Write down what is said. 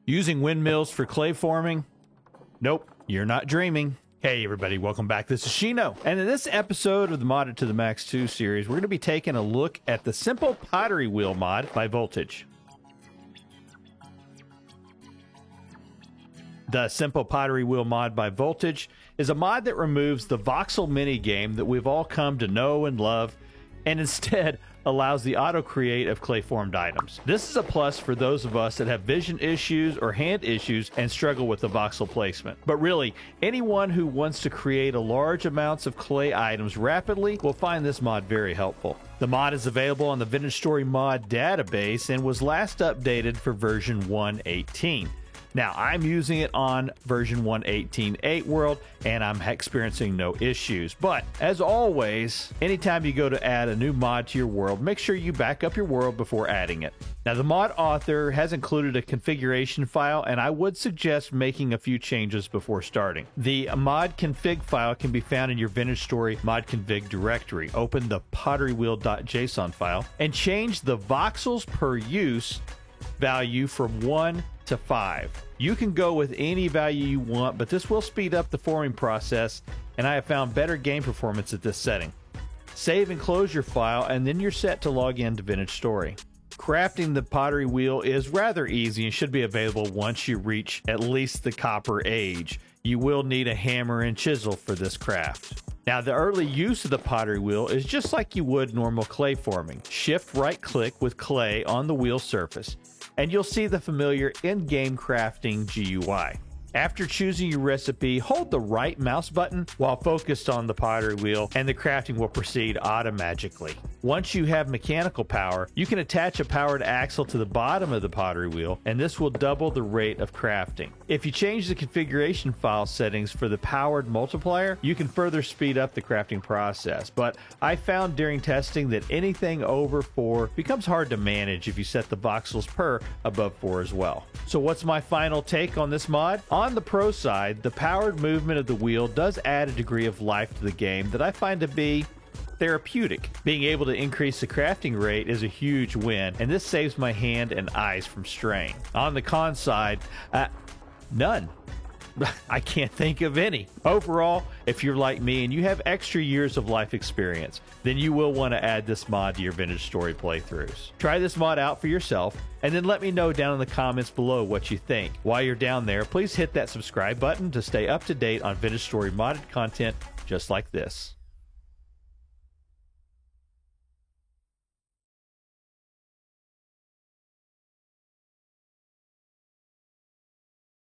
Using windmills for clay forming? Nope, you're not dreaming. Hey everybody, welcome back. This is Shino, and in this episode of the Modded to the Max 2 series, we're going to be taking a look at the Simple Pottery Wheel mod by Voltage. The Simple Pottery Wheel mod by Voltage is a mod that removes the voxel minigame that we've all come to know and love, and instead allows the auto-create of clay-formed items. This is a plus for those of us that have vision issues or hand issues and struggle with the voxel placement. But really, anyone who wants to create a large amounts of clay items rapidly will find this mod very helpful. The mod is available on the Vintage Story mod database and was last updated for version 1.18. Now, I'm using it on version 1.18.8 world, and I'm experiencing no issues. But, as always, anytime you go to add a new mod to your world, make sure you back up your world before adding it. Now, the mod author has included a configuration file, and I would suggest making a few changes before starting. The mod config file can be found in your Vintage Story mod config directory. Open the potterywheel.json file and change the voxels per use value from 1 to 5. You can go with any value you want, but this will speed up the forming process, and I have found better game performance at this setting. Save and close your file, and then you're set to log in to Vintage Story. Crafting the pottery wheel is rather easy and should be available once you reach at least the copper age. You will need a hammer and chisel for this craft. Now, the early use of the pottery wheel is just like you would normal clay forming. Shift right click with clay on the wheel surface, and you'll see the familiar in-game crafting GUI. After choosing your recipe, hold the right mouse button while focused on the pottery wheel, and the crafting will proceed automatically. Once you have mechanical power, you can attach a powered axle to the bottom of the pottery wheel, and this will double the rate of crafting. If you change the configuration file settings for the powered multiplier, you can further speed up the crafting process. But I found during testing that anything over 4 becomes hard to manage if you set the voxels per above 4 as well. So what's my final take on this mod? On the pro side, the powered movement of the wheel does add a degree of life to the game that I find to be therapeutic. Being able to increase the crafting rate is a huge win, and this saves my hand and eyes from straying. On the con side, none. I can't think of any. Overall, if you're like me and you have extra years of life experience, then you will want to add this mod to your Vintage Story playthroughs. Try this mod out for yourself, and then let me know down in the comments below what you think. While you're down there, please hit that subscribe button to stay up to date on Vintage Story modded content just like this.